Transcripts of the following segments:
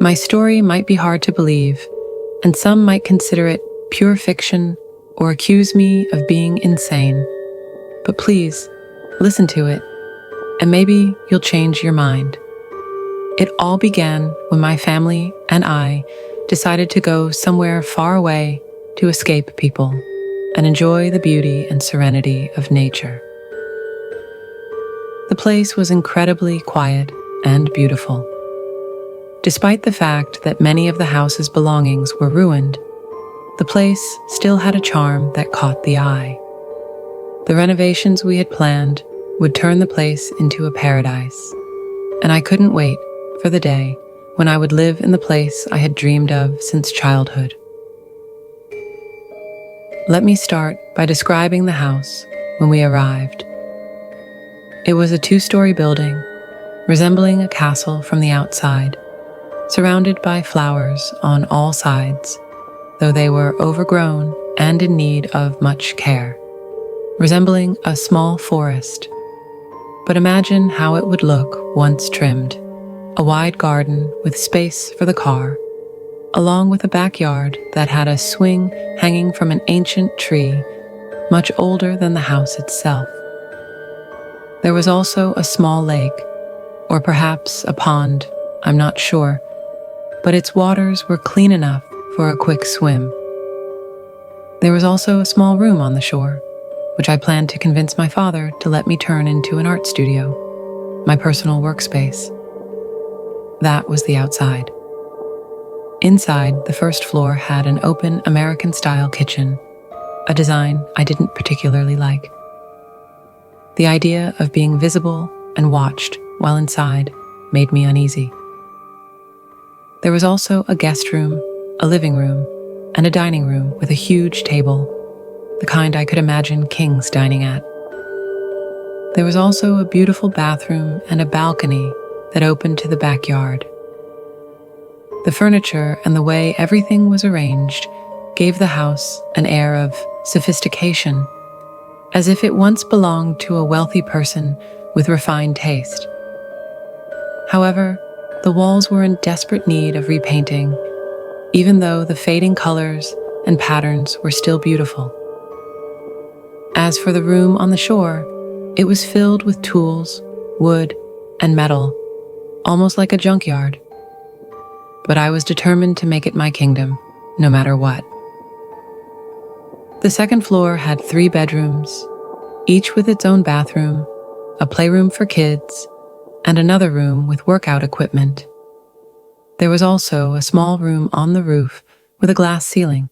My story might be hard to believe, and some might consider it pure fiction or accuse me of being insane. But please, listen to it, and maybe you'll change your mind. It all began when my family and I decided to go somewhere far away to escape people and enjoy the beauty and serenity of nature. The place was incredibly quiet and beautiful. Despite the fact that many of the house's belongings were ruined, the place still had a charm that caught the eye. The renovations we had planned would turn the place into a paradise, and I couldn't wait for the day when I would live in the place I had dreamed of since childhood. Let me start by describing the house when we arrived. It was a 2-story building, resembling a castle from the outside, surrounded by flowers on all sides, though they were overgrown and in need of much care, resembling a small forest. But imagine how it would look once trimmed. A wide garden with space for the car, along with a backyard that had a swing hanging from an ancient tree, much older than the house itself. There was also a small lake, or perhaps a pond, I'm not sure, but its waters were clean enough for a quick swim. There was also a small room on the shore, which I planned to convince my father to let me turn into an art studio, my personal workspace. That was the outside. Inside, the first floor had an open American-style kitchen, a design I didn't particularly like. The idea of being visible and watched while inside made me uneasy. There was also a guest room, a living room, and a dining room with a huge table, the kind I could imagine kings dining at. There was also a beautiful bathroom and a balcony that opened to the backyard. The furniture and the way everything was arranged gave the house an air of sophistication, as if it once belonged to a wealthy person with refined taste. However, the walls were in desperate need of repainting, even though the fading colors and patterns were still beautiful. As for the room on the shore, it was filled with tools, wood, and metal, almost like a junkyard. But I was determined to make it my kingdom, no matter what. The second floor had 3 bedrooms, each with its own bathroom, a playroom for kids, and another room with workout equipment. There was also a small room on the roof with a glass ceiling,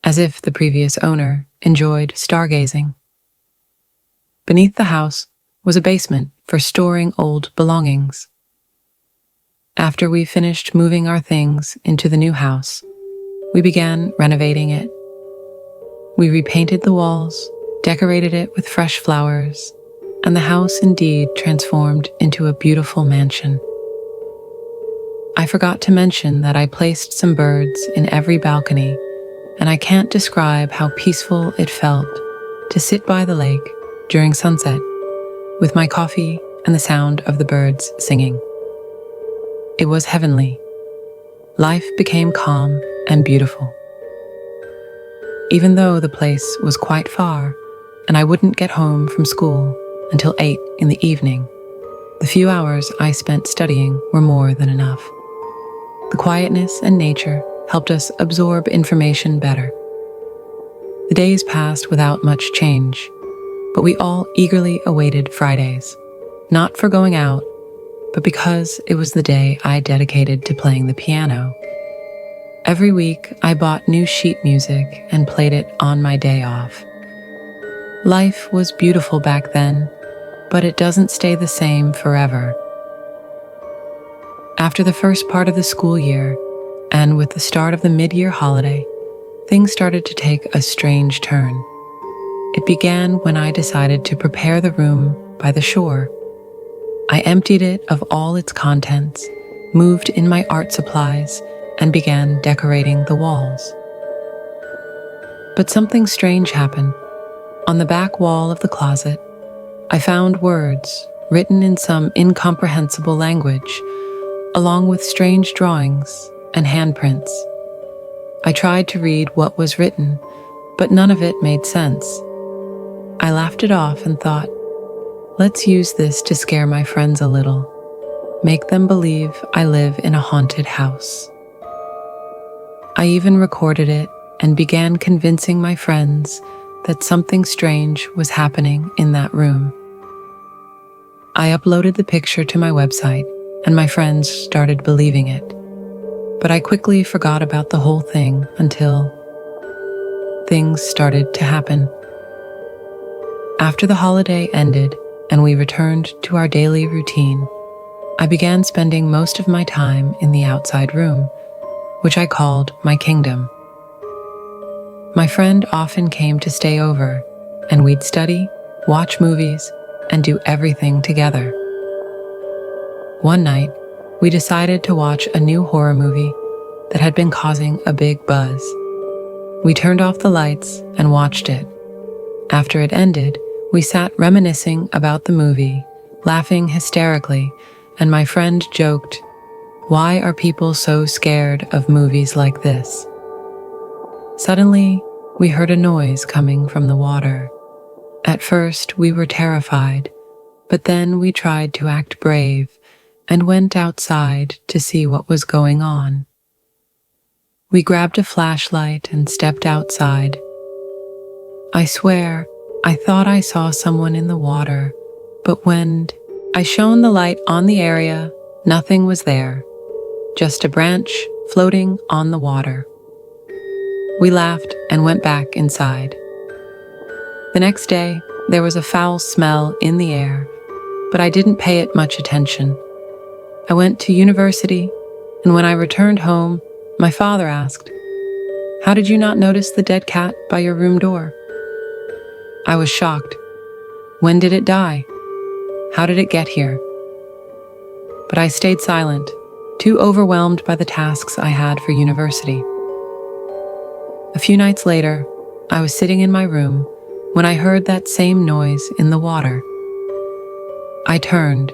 as if the previous owner enjoyed stargazing. Beneath the house was a basement for storing old belongings. After we finished moving our things into the new house, we began renovating it. We repainted the walls, decorated it with fresh flowers, and the house indeed transformed into a beautiful mansion. I forgot to mention that I placed some birds in every balcony, and I can't describe how peaceful it felt to sit by the lake during sunset with my coffee and the sound of the birds singing. It was heavenly. Life became calm and beautiful. Even though the place was quite far, and I wouldn't get home from school until 8 in the evening, the few hours I spent studying were more than enough. The quietness and nature helped us absorb information better. The days passed without much change, but we all eagerly awaited Fridays, not for going out, but because it was the day I dedicated to playing the piano. Every week, I bought new sheet music and played it on my day off. Life was beautiful back then, but it doesn't stay the same forever. After the first part of the school year, and with the start of the mid-year holiday, things started to take a strange turn. It began when I decided to prepare the room by the shore. I emptied it of all its contents, moved in my art supplies, and began decorating the walls. But something strange happened. On the back wall of the closet, I found words written in some incomprehensible language, along with strange drawings and handprints. I tried to read what was written, but none of it made sense. I laughed it off and thought, let's use this to scare my friends a little, make them believe I live in a haunted house. I even recorded it and began convincing my friends that something strange was happening in that room. I uploaded the picture to my website, and my friends started believing it. But I quickly forgot about the whole thing until things started to happen. After the holiday ended and we returned to our daily routine, I began spending most of my time in the outside room, which I called my kingdom. My friend often came to stay over, and we'd study, watch movies, and do everything together. One night, we decided to watch a new horror movie that had been causing a big buzz. We turned off the lights and watched it. After it ended, we sat reminiscing about the movie, laughing hysterically, and my friend joked, "Why are people so scared of movies like this?" Suddenly, we heard a noise coming from the water. At first, we were terrified, but then we tried to act brave and went outside to see what was going on. We grabbed a flashlight and stepped outside. I swear, I thought I saw someone in the water, but when I shone the light on the area, nothing was there, just a branch floating on the water. We laughed and went back inside. The next day, there was a foul smell in the air, but I didn't pay it much attention. I went to university, and when I returned home, my father asked, "How did you not notice the dead cat by your room door?" I was shocked. When did it die? How did it get here? But I stayed silent, too overwhelmed by the tasks I had for university. A few nights later, I was sitting in my room when I heard that same noise in the water. I turned,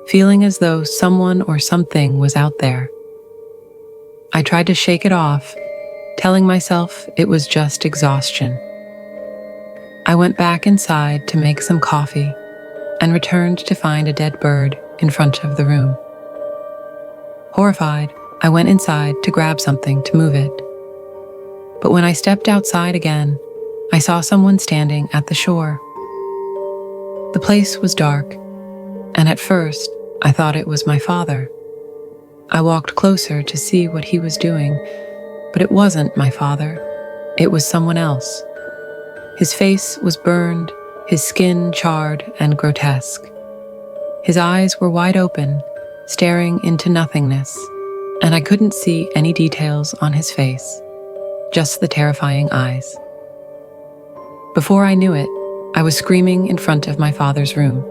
feeling as though someone or something was out there. I tried to shake it off, telling myself it was just exhaustion. I went back inside to make some coffee and returned to find a dead bird in front of the room. Horrified, I went inside to grab something to move it. But when I stepped outside again, I saw someone standing at the shore. The place was dark, and at first, I thought it was my father. I walked closer to see what he was doing, but it wasn't my father. It was someone else. His face was burned, his skin charred and grotesque. His eyes were wide open, staring into nothingness, and I couldn't see any details on his face, just the terrifying eyes. Before I knew it, I was screaming in front of my father's room.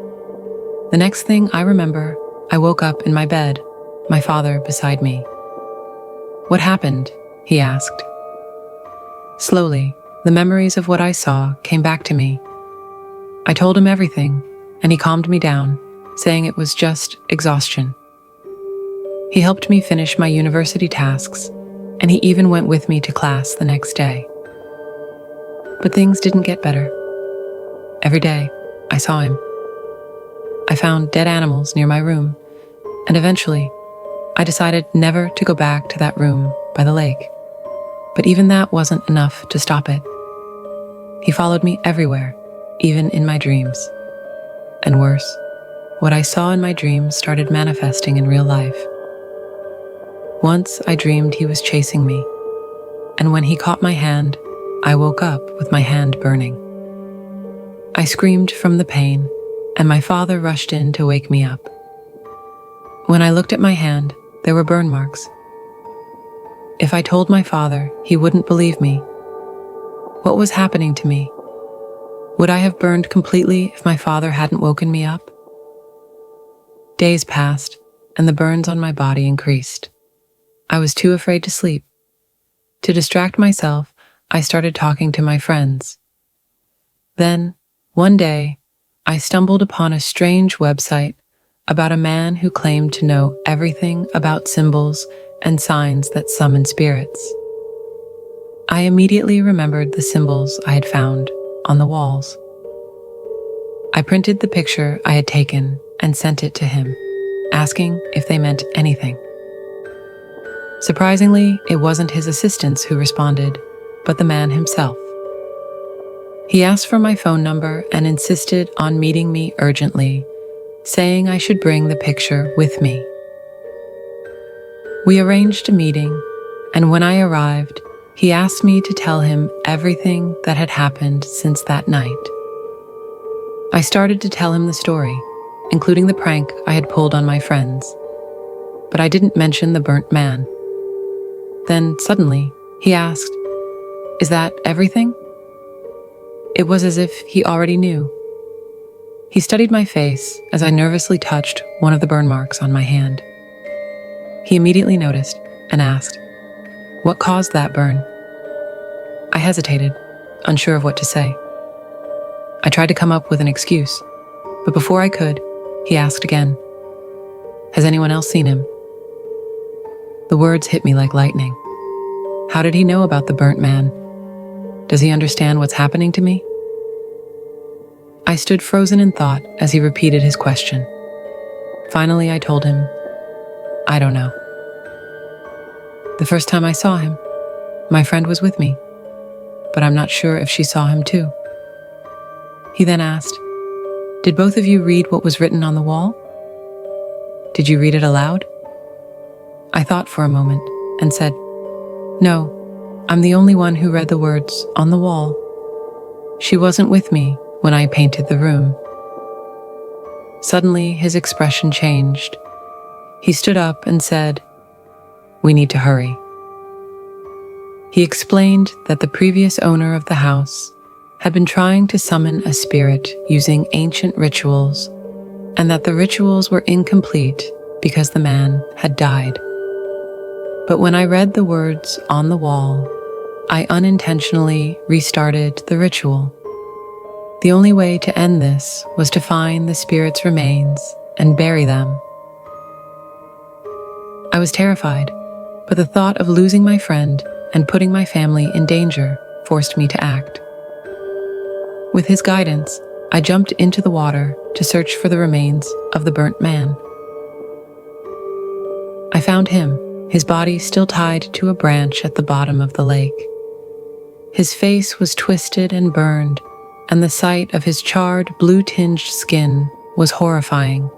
The next thing I remember, I woke up in my bed, my father beside me. "What happened?" he asked. Slowly, the memories of what I saw came back to me. I told him everything, and he calmed me down, saying it was just exhaustion. He helped me finish my university tasks, and he even went with me to class the next day. But things didn't get better. Every day, I saw him. I found dead animals near my room, and eventually, I decided never to go back to that room by the lake. But even that wasn't enough to stop it. He followed me everywhere, even in my dreams. And worse, what I saw in my dreams started manifesting in real life. Once I dreamed he was chasing me, and when he caught my hand, I woke up with my hand burning. I screamed from the pain, and my father rushed in to wake me up. When I looked at my hand, there were burn marks. If I told my father, he wouldn't believe me. What was happening to me? Would I have burned completely if my father hadn't woken me up? Days passed, and the burns on my body increased. I was too afraid to sleep. To distract myself, I started talking to my friends. Then, one day, I stumbled upon a strange website about a man who claimed to know everything about symbols and signs that summon spirits. I immediately remembered the symbols I had found on the walls. I printed the picture I had taken and sent it to him, asking if they meant anything. Surprisingly, it wasn't his assistants who responded, but the man himself. He asked for my phone number and insisted on meeting me urgently, saying I should bring the picture with me. We arranged a meeting, and when I arrived, he asked me to tell him everything that had happened since that night. I started to tell him the story, including the prank I had pulled on my friends, but I didn't mention the burnt man. Then suddenly, he asked, "Is that everything?" It was as if he already knew. He studied my face as I nervously touched one of the burn marks on my hand. He immediately noticed and asked, "What caused that burn?" I hesitated, unsure of what to say. I tried to come up with an excuse, but before I could, he asked again, "Has anyone else seen him?" The words hit me like lightning. How did he know about the burnt man? Does he understand what's happening to me? I stood frozen in thought as he repeated his question. Finally, I told him, "I don't know. The first time I saw him, my friend was with me, but I'm not sure if she saw him too." He then asked, "Did both of you read what was written on the wall? Did you read it aloud?" I thought for a moment and said, "No, I'm the only one who read the words on the wall. She wasn't with me when I painted the room." Suddenly, his expression changed. He stood up and said, "We need to hurry." He explained that the previous owner of the house had been trying to summon a spirit using ancient rituals, and that the rituals were incomplete because the man had died. But when I read the words on the wall, I unintentionally restarted the ritual. The only way to end this was to find the spirit's remains and bury them. I was terrified, but the thought of losing my friend and putting my family in danger forced me to act. With his guidance, I jumped into the water to search for the remains of the burnt man. I found him, his body still tied to a branch at the bottom of the lake. His face was twisted and burned, and the sight of his charred, blue-tinged skin was horrifying.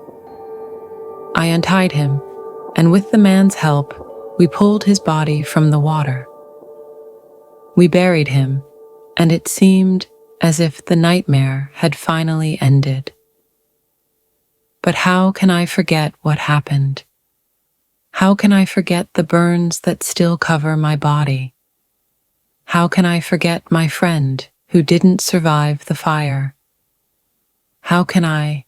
I untied him, and with the man's help, we pulled his body from the water. We buried him, and it seemed as if the nightmare had finally ended. But how can I forget what happened? How can I forget the burns that still cover my body? How can I forget my friend who didn't survive the fire? How can I